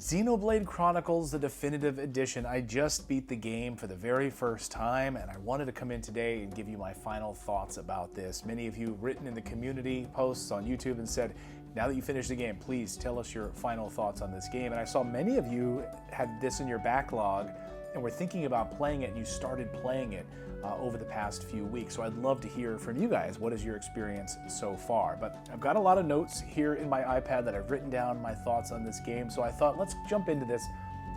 Xenoblade Chronicles, the definitive edition. I just beat the game for the very first time, and I wanted to come in today and give you my final thoughts about this. Many of you have written in the community posts on YouTube and said, now that you finished the game, please tell us your final thoughts on this game. And I saw many of you had this in your backlog and were thinking about playing it, and you started playing it over the past few weeks. So I'd love to hear from you guys. What is your experience so far? But I've got a lot of notes here in my iPad that I've written down my thoughts on this game. So I thought, let's jump into this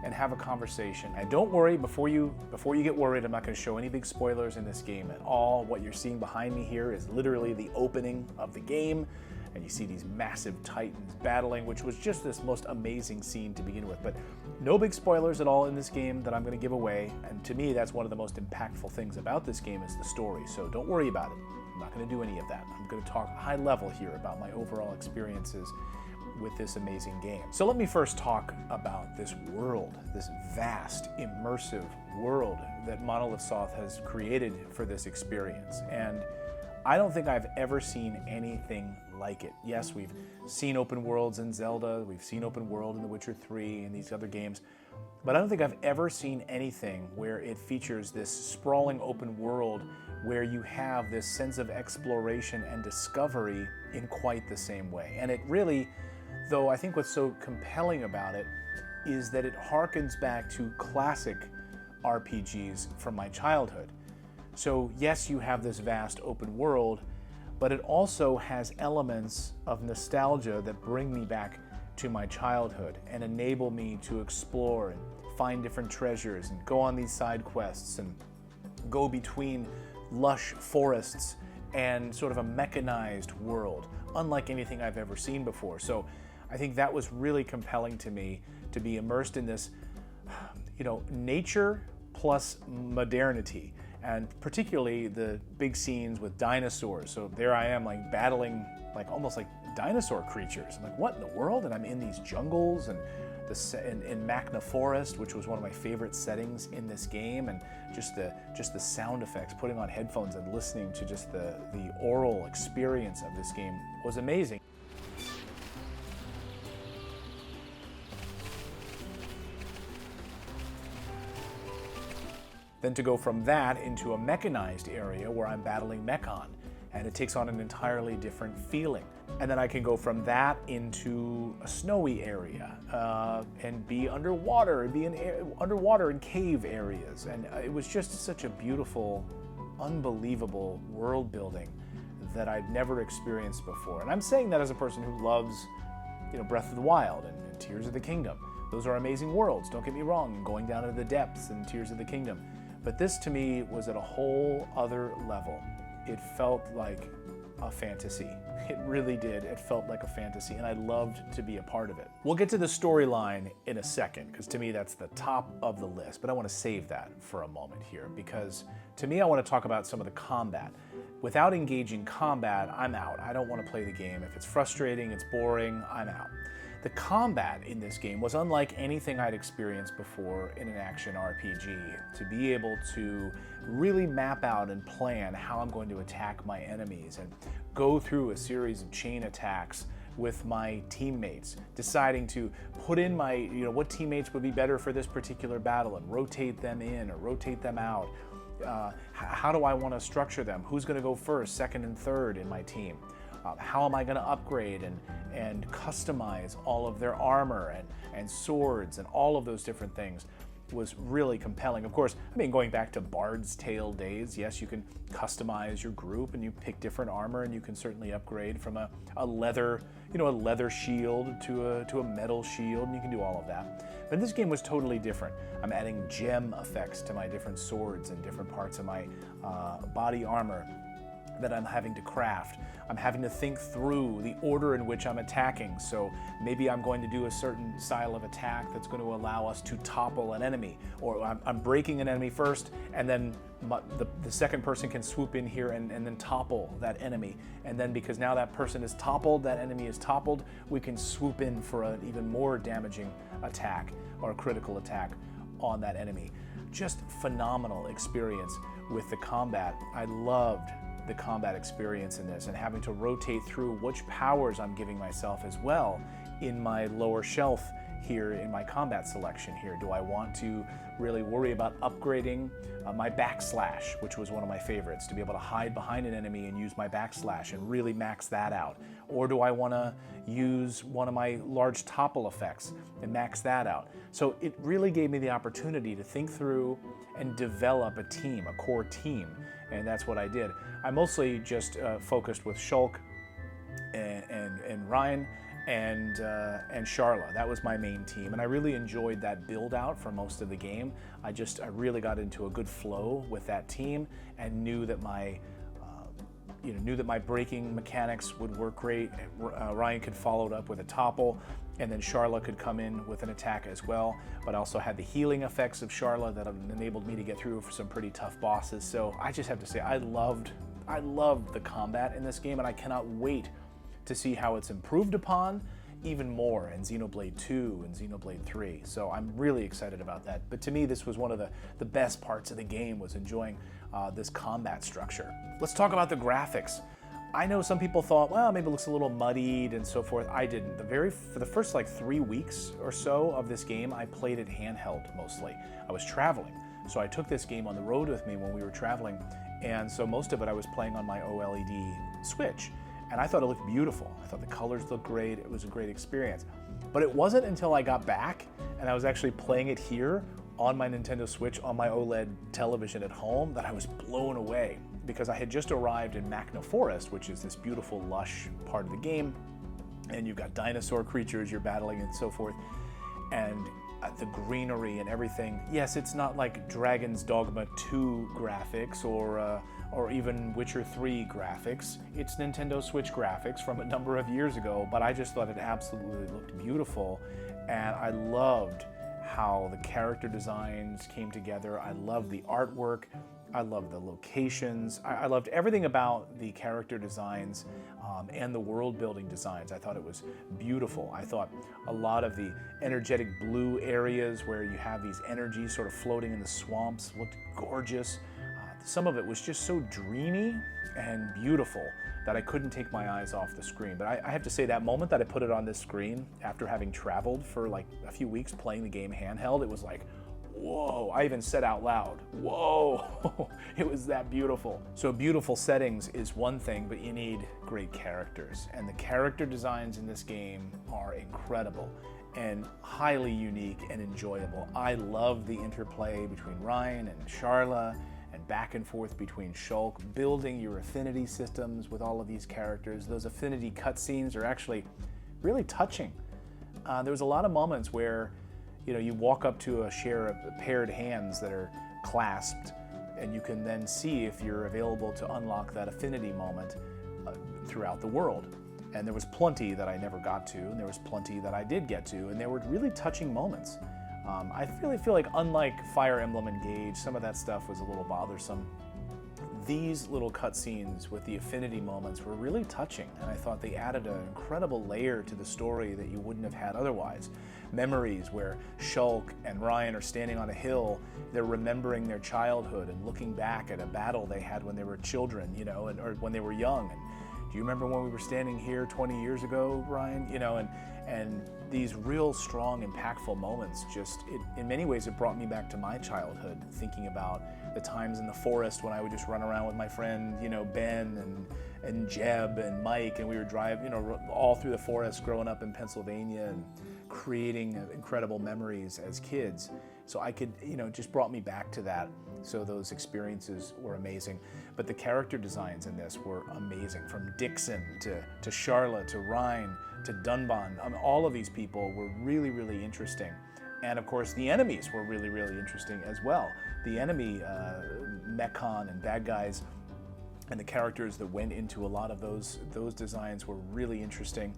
and have a conversation. And don't worry, before you get worried, I'm not going to show any big spoilers in this game at all. What you're seeing behind me here is literally the opening of the game. And you see these massive titans battling, which was just this most amazing scene to begin with. But no big spoilers at all in this game that I'm going to give away. And to me, that's one of the most impactful things about this game is the story. So don't worry about it. I'm not going to do any of that. I'm going to talk high level here about my overall experiences with this amazing game. So let me first talk about this world, this vast, immersive world that Monolith Soft has created for this experience. And I don't think I've ever seen anything like it. Yes, we've seen open worlds in Zelda, we've seen open world in The Witcher 3 and these other games, but I don't think I've ever seen anything where it features this sprawling open world where you have this sense of exploration and discovery in quite the same way. And it really, though I think what's so compelling about it is that it harkens back to classic RPGs from my childhood. So yes, you have this vast open world, but it also has elements of nostalgia that bring me back to my childhood and enable me to explore and find different treasures and go on these side quests and go between lush forests and sort of a mechanized world, unlike anything I've ever seen before. So I think that was really compelling to me, to be immersed in this, nature plus modernity. And particularly the big scenes with dinosaurs. So there I am, like battling, like almost like dinosaur creatures. I'm like, what in the world? And I'm in these jungles and in Macna Forest, which was one of my favorite settings in this game, and just the sound effects. Putting on headphones and listening to just the oral experience of this game was amazing. Then to go from that into a mechanized area where I'm battling Mechon, and it takes on an entirely different feeling. And then I can go from that into a snowy area and be underwater, and be underwater in cave areas. And it was just such a beautiful, unbelievable world building that I'd never experienced before. And I'm saying that as a person who loves, Breath of the Wild and Tears of the Kingdom. Those are amazing worlds, don't get me wrong, going down into the depths in Tears of the Kingdom. But this to me was at a whole other level. It felt like a fantasy. It really did. It felt like a fantasy, and I loved to be a part of it. We'll get to the storyline in a second, because to me that's the top of the list, but I want to save that for a moment here, because to me I want to talk about some of the combat. Without engaging combat, I'm out. I don't want to play the game. If it's frustrating, it's boring, I'm out. The combat in this game was unlike anything I'd experienced before in an action RPG. To be able to really map out and plan how I'm going to attack my enemies and go through a series of chain attacks with my teammates, deciding to put in my, what teammates would be better for this particular battle and rotate them in or rotate them out. How do I want to structure them? Who's going to go first, second, and third in my team? How am I going to upgrade and customize all of their armor and swords and all of those different things was really compelling. Of course, going back to Bard's Tale days, yes, you can customize your group and you pick different armor, and you can certainly upgrade from a leather shield to a metal shield, and you can do all of that. But this game was totally different. I'm adding gem effects to my different swords and different parts of my body armor that I'm having to craft. I'm having to think through the order in which I'm attacking. So maybe I'm going to do a certain style of attack that's going to allow us to topple an enemy, or I'm breaking an enemy first, and then the second person can swoop in here and then topple that enemy. And then because now that person is toppled, that enemy is toppled, we can swoop in for an even more damaging attack or a critical attack on that enemy. Just phenomenal experience with the combat. I loved the combat experience in this, and having to rotate through which powers I'm giving myself as well in my lower shelf here in my combat selection here? Do I want to really worry about upgrading my backslash, which was one of my favorites, to be able to hide behind an enemy and use my backslash and really max that out? Or do I want to use one of my large topple effects and max that out? So it really gave me the opportunity to think through and develop a team, a core team, and that's what I did. I mostly just focused with Shulk and Ryan and Sharla. That was my main team, and I really enjoyed that build out for most of the game. I really got into a good flow with that team and knew that my breaking mechanics would work great. Ryan could follow it up with a topple, and then Sharla could come in with an attack as well, but also had the healing effects of Sharla that enabled me to get through for some pretty tough bosses. So I just have to say, I loved the combat in this game, and I cannot wait to see how it's improved upon even more in Xenoblade 2 and Xenoblade 3. So I'm really excited about that. But to me, this was one of the best parts of the game, was enjoying this combat structure. Let's talk about the graphics. I know some people thought, well, maybe it looks a little muddied and so forth. I didn't. For the first like 3 weeks or so of this game, I played it handheld mostly. I was traveling, so I took this game on the road with me when we were traveling, and so most of it I was playing on my OLED Switch. And I thought it looked beautiful. I thought the colors looked great. It was a great experience. But it wasn't until I got back and I was actually playing it here on my Nintendo Switch on my OLED television at home that I was blown away, because I had just arrived in Machna Forest, which is this beautiful, lush part of the game. And you've got dinosaur creatures you're battling and so forth. And the greenery and everything. Yes, it's not like Dragon's Dogma 2 graphics or even Witcher 3 graphics. It's Nintendo Switch graphics from a number of years ago, but I just thought it absolutely looked beautiful, and I loved how the character designs came together. I loved the artwork. I loved the locations. I loved everything about the character designs and the world building designs. I thought it was beautiful. I thought a lot of the energetic blue areas where you have these energies sort of floating in the swamps looked gorgeous. Some of it was just so dreamy and beautiful that I couldn't take my eyes off the screen. But I have to say, that moment that I put it on this screen after having traveled for like a few weeks playing the game handheld, it was like, whoa. I even said out loud, whoa. It was that beautiful. So beautiful settings is one thing, but you need great characters. And the character designs in this game are incredible and highly unique and enjoyable. I love the interplay between Ryan and Sharla, and back and forth between Shulk, building your affinity systems with all of these characters. Those affinity cutscenes are actually really touching. There was a lot of moments where, you walk up to a pair of paired hands that are clasped, and you can then see if you're available to unlock that affinity moment throughout the world. And there was plenty that I never got to, and there was plenty that I did get to, and there were really touching moments. I really feel like, unlike Fire Emblem Engage, some of that stuff was a little bothersome. These little cutscenes with the affinity moments were really touching, and I thought they added an incredible layer to the story that you wouldn't have had otherwise. Memories where Shulk and Ryan are standing on a hill, they're remembering their childhood and looking back at a battle they had when they were children, or when they were young. And do you remember when we were standing here 20 years ago, Ryan? And these real strong, impactful moments, in many ways, it brought me back to my childhood, thinking about the times in the forest when I would just run around with my friend, Ben and Jeb and Mike, and we would drive, all through the forest growing up in Pennsylvania and creating incredible memories as kids. So I could, just brought me back to that. So those experiences were amazing. But the character designs in this were amazing, from Dixon to Sharla to Ryan to Dunban. All of these people were really, really interesting. And of course, the enemies were really, really interesting as well. The enemy mechon and bad guys and the characters that went into a lot of those designs were really interesting.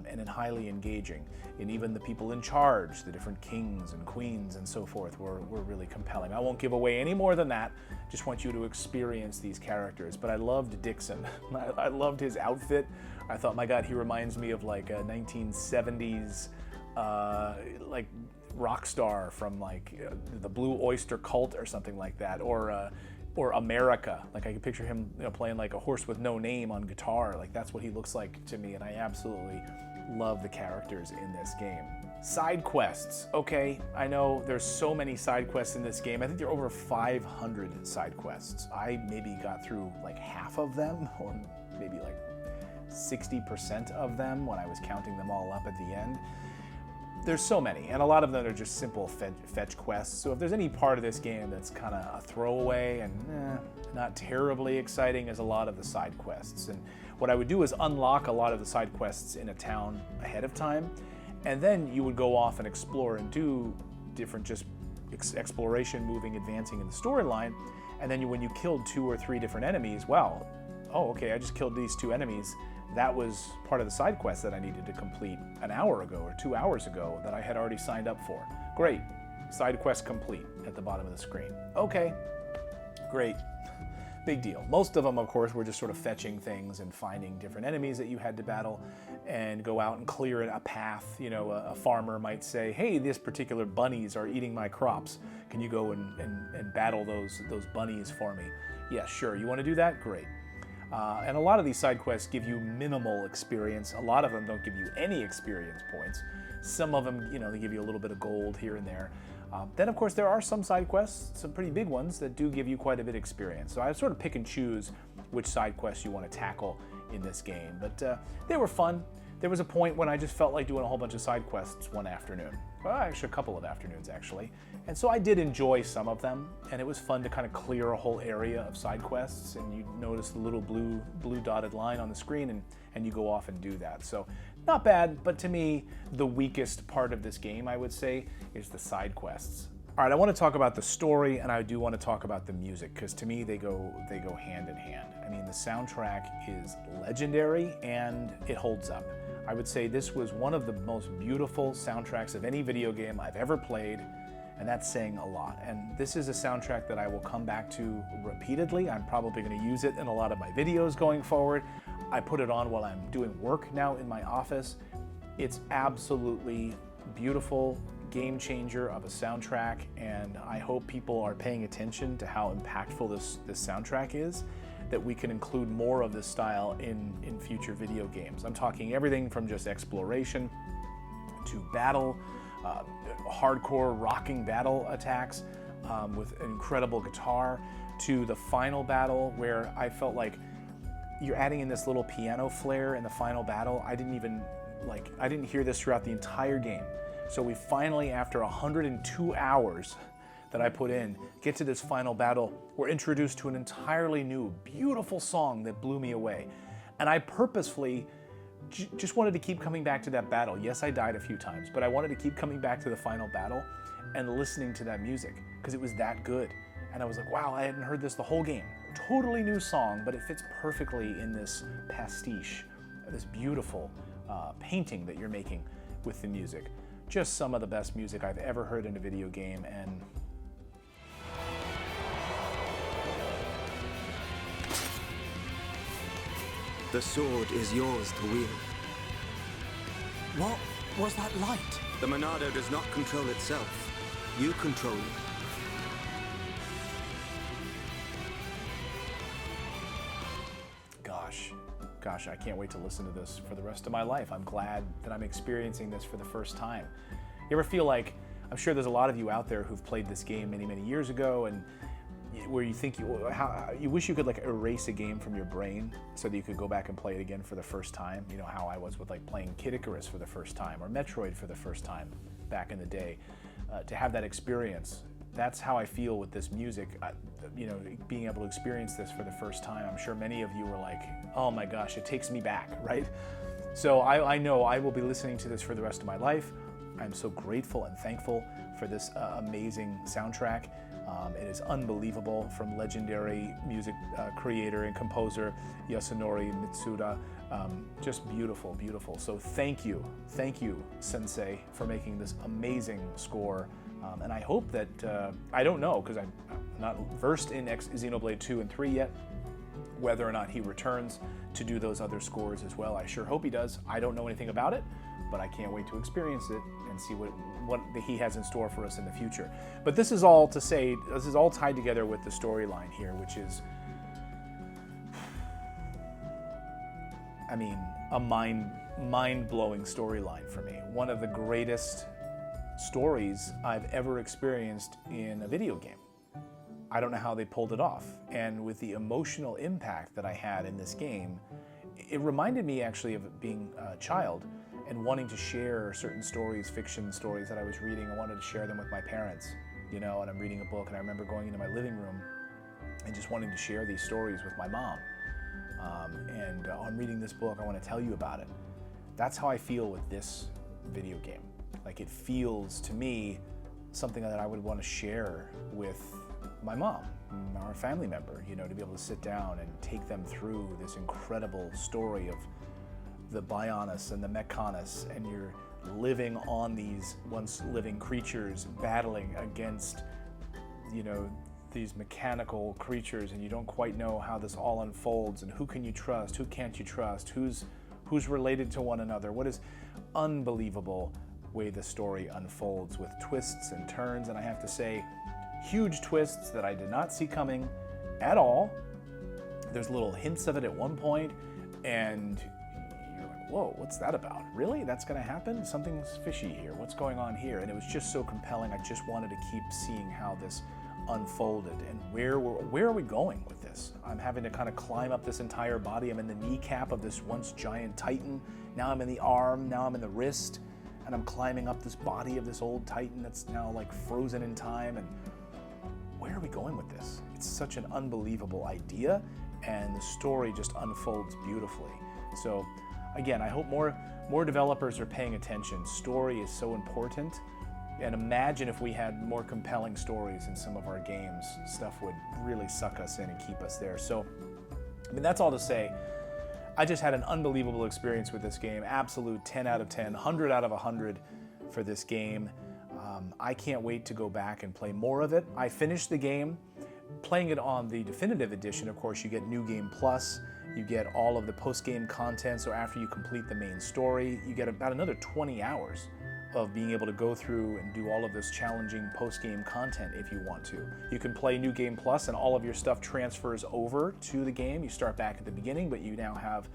And highly engaging. And even the people in charge, the different kings and queens and so forth, were really compelling. I won't give away any more than that. Just want you to experience these characters. But I loved Dixon. I loved his outfit. I thought, my God, he reminds me of like a 1970s like rock star from like the Blue Oyster Cult or something like that, or America. Like I could picture him, playing like a horse with no name on guitar. Like that's what he looks like to me, and I absolutely love the characters in this game. Side quests. Okay, I know there's so many side quests in this game. I think there are over 500 side quests. I maybe got through like half of them, or maybe like 60% of them when I was counting them all up at the end. There's so many, and a lot of them are just simple fetch quests. So if there's any part of this game that's kind of a throwaway and not terribly exciting, as a lot of the side quests. And what I would do is unlock a lot of the side quests in a town ahead of time, and then you would go off and explore and do different just exploration, moving, advancing in the storyline. And then when you killed 2 or 3 different enemies, well, oh, okay, I just killed these 2 enemies. That was part of the side quest that I needed to complete an hour ago or 2 hours ago that I had already signed up for. Great, side quest complete at the bottom of the screen. Okay, great. Big deal. Most of them, of course, were just sort of fetching things and finding different enemies that you had to battle and go out and clear a path. You know, a farmer might say, hey, this particular bunnies are eating my crops. Can you go and battle those bunnies for me? Yeah, sure. You want to do that? Great. And a lot of these side quests give you minimal experience. A lot of them don't give you any experience points. Some of them, you know, they give you a little bit of gold here and there. Then, of course, there are some side quests, some pretty big ones, that do give you quite a bit of experience. So I sort of pick and choose which side quests you want to tackle in this game. But they were fun. There was a point when I just felt like doing a whole bunch of side quests one afternoon. Well, actually, a couple of afternoons, actually. And so I did enjoy some of them, and it was fun to kind of clear a whole area of side quests, and you notice the little blue dotted line on the screen, and you go off and do that. So not bad, but to me, the weakest part of this game, I would say, is the side quests. All right, I want to talk about the story, and I do want to talk about the music, because to me, they go hand in hand. I mean, the soundtrack is legendary, and it holds up. I would say this was one of the most beautiful soundtracks of any video game I've ever played, and that's saying a lot. And this is a soundtrack that I will come back to repeatedly. I'm probably going to use it in a lot of my videos going forward. I put it on while I'm doing work now in my office. It's absolutely beautiful, game changer of a soundtrack, and I hope people are paying attention to how impactful this soundtrack is, that we can include more of this style in future video games. I'm talking everything from just exploration to battle, hardcore rocking battle attacks with an incredible guitar, to the final battle where I felt like you're adding in this little piano flair in the final battle. I didn't hear this throughout the entire game. So we finally, after 102 hours that I put in, get to this final battle. We're introduced to an entirely new, beautiful song that blew me away. And I purposefully just wanted to keep coming back to that battle. Yes, I died a few times, but I wanted to keep coming back to the final battle and listening to that music because it was that good. And I was like, wow, I hadn't heard this the whole game. Totally new song, but it fits perfectly in this pastiche, this beautiful painting that you're making with the music. Just some of the best music I've ever heard in a video game, and the sword is yours to wield. What was that light? The Monado does not control itself. You control it. Gosh, I can't wait to listen to this for the rest of my life. I'm glad that I'm experiencing this for the first time. You ever feel like, I'm sure there's a lot of you out there who've played this game many, many years ago, and where you think you wish you could like erase a game from your brain so that you could go back and play it again for the first time. You know how I was with like playing Kid Icarus for the first time or Metroid for the first time back in the day. To have that experience, that's how I feel with this music. You know, being able to experience this for the first time. I'm sure many of you were like, oh my gosh, it takes me back, right? So I know I will be listening to this for the rest of my life. I'm so grateful and thankful for this amazing soundtrack. It is unbelievable, from legendary music creator and composer Yasunori Mitsuda. Just beautiful, beautiful. So thank you, Sensei, for making this amazing score. And I hope that, I don't know, because I'm not versed in Xenoblade 2 and 3 yet, whether or not he returns to do those other scores as well. I sure hope he does. I don't know anything about it, but I can't wait to experience it and see what he has in store for us in the future. But this is all to say, this is all tied together with the storyline here, which is, I mean, a mind-blowing storyline for me. One of the greatest stories I've ever experienced in a video game. I don't know how they pulled it off. And with the emotional impact that I had in this game, it reminded me actually of being a child and wanting to share certain stories, fiction stories that I was reading. I wanted to share them with my parents, you know, and I'm reading a book, and I remember going into my living room and just wanting to share these stories with my mom. I'm reading this book, I want to tell you about it. That's how I feel with this video game. Like, it feels to me something that I would want to share with my mom or a family member, you know, to be able to sit down and take them through this incredible story of the Bionis and the Mechonis, and you're living on these once living creatures battling against, you know, these mechanical creatures, and you don't quite know how this all unfolds, and who can you trust, who can't you trust, who's related to one another. What is unbelievable way the story unfolds with twists and turns, and I have to say, huge twists that I did not see coming at all. There's little hints of it at one point, and you're like, whoa, what's that about? Really? That's gonna happen? Something's fishy here. What's going on here? And it was just so compelling. I just wanted to keep seeing how this unfolded and where are we going with this? I'm having to kind of climb up this entire body. I'm in the kneecap of this once giant titan. Now I'm in the arm, now I'm in the wrist, and I'm climbing up this body of this old titan that's now like frozen in time. And where are we going with this? It's such an unbelievable idea, and the story just unfolds beautifully. So again, I hope more developers are paying attention. Story is so important. And imagine if we had more compelling stories in some of our games. Stuff would really suck us in and keep us there. So, I mean, that's all to say. I just had an unbelievable experience with this game. Absolute 10 out of 10, 100 out of 100 for this game. I can't wait to go back and play more of it. I finished the game. Playing it on the definitive edition, of course, you get New Game Plus. You get all of the post-game content. So after you complete the main story, you get about another 20 hours of being able to go through and do all of this challenging post-game content if you want to. You can play New Game Plus and all of your stuff transfers over to the game. You start back at the beginning, but you now have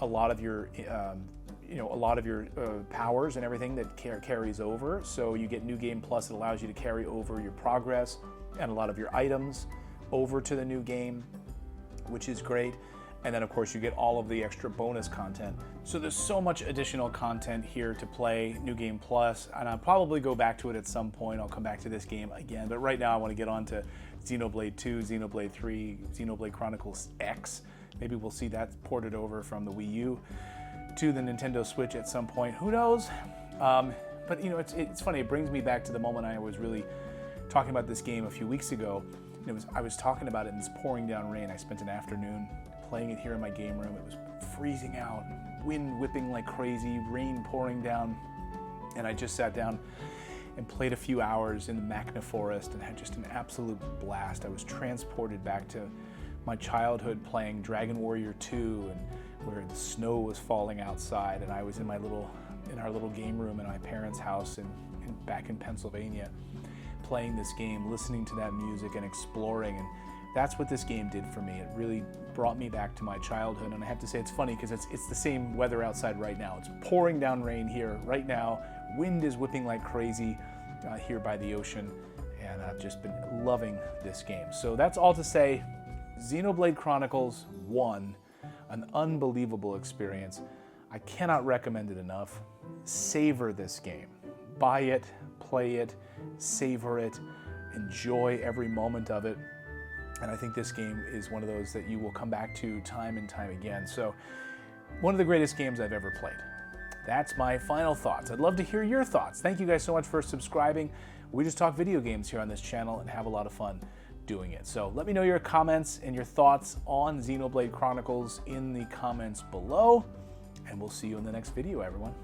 a lot of your powers and everything that carries over. So you get New Game Plus. It allows you to carry over your progress and a lot of your items over to the new game, which is great. And then of course you get all of the extra bonus content. So there's so much additional content here to play, New Game Plus, and I'll probably go back to it at some point. I'll come back to this game again, but right now I want to get on to Xenoblade 2, Xenoblade 3, Xenoblade Chronicles X. Maybe we'll see that ported over from the Wii U to the Nintendo Switch at some point, who knows? But you know, it's funny, it brings me back to the moment I was really talking about this game a few weeks ago. I was talking about it in this pouring down rain. I spent an afternoon playing it here in my game room. It was freezing out, wind whipping like crazy, rain pouring down, and I just sat down and played a few hours in the Machna Forest and had just an absolute blast. I was transported back to my childhood playing Dragon Warrior 2, and where the snow was falling outside, and I was in our little game room in my parents' house back in Pennsylvania, playing this game, listening to that music and exploring. And that's what this game did for me. It really brought me back to my childhood. And I have to say, it's funny because it's the same weather outside right now. It's pouring down rain here right now. Wind is whipping like crazy here by the ocean. And I've just been loving this game. So that's all to say, Xenoblade Chronicles 1, an unbelievable experience. I cannot recommend it enough. Savor this game. Buy it, play it, savor it, enjoy every moment of it. And I think this game is one of those that you will come back to time and time again. So, one of the greatest games I've ever played. That's my final thoughts. I'd love to hear your thoughts. Thank you guys so much for subscribing. We just talk video games here on this channel and have a lot of fun doing it. So let me know your comments and your thoughts on Xenoblade Chronicles in the comments below. And we'll see you in the next video, everyone.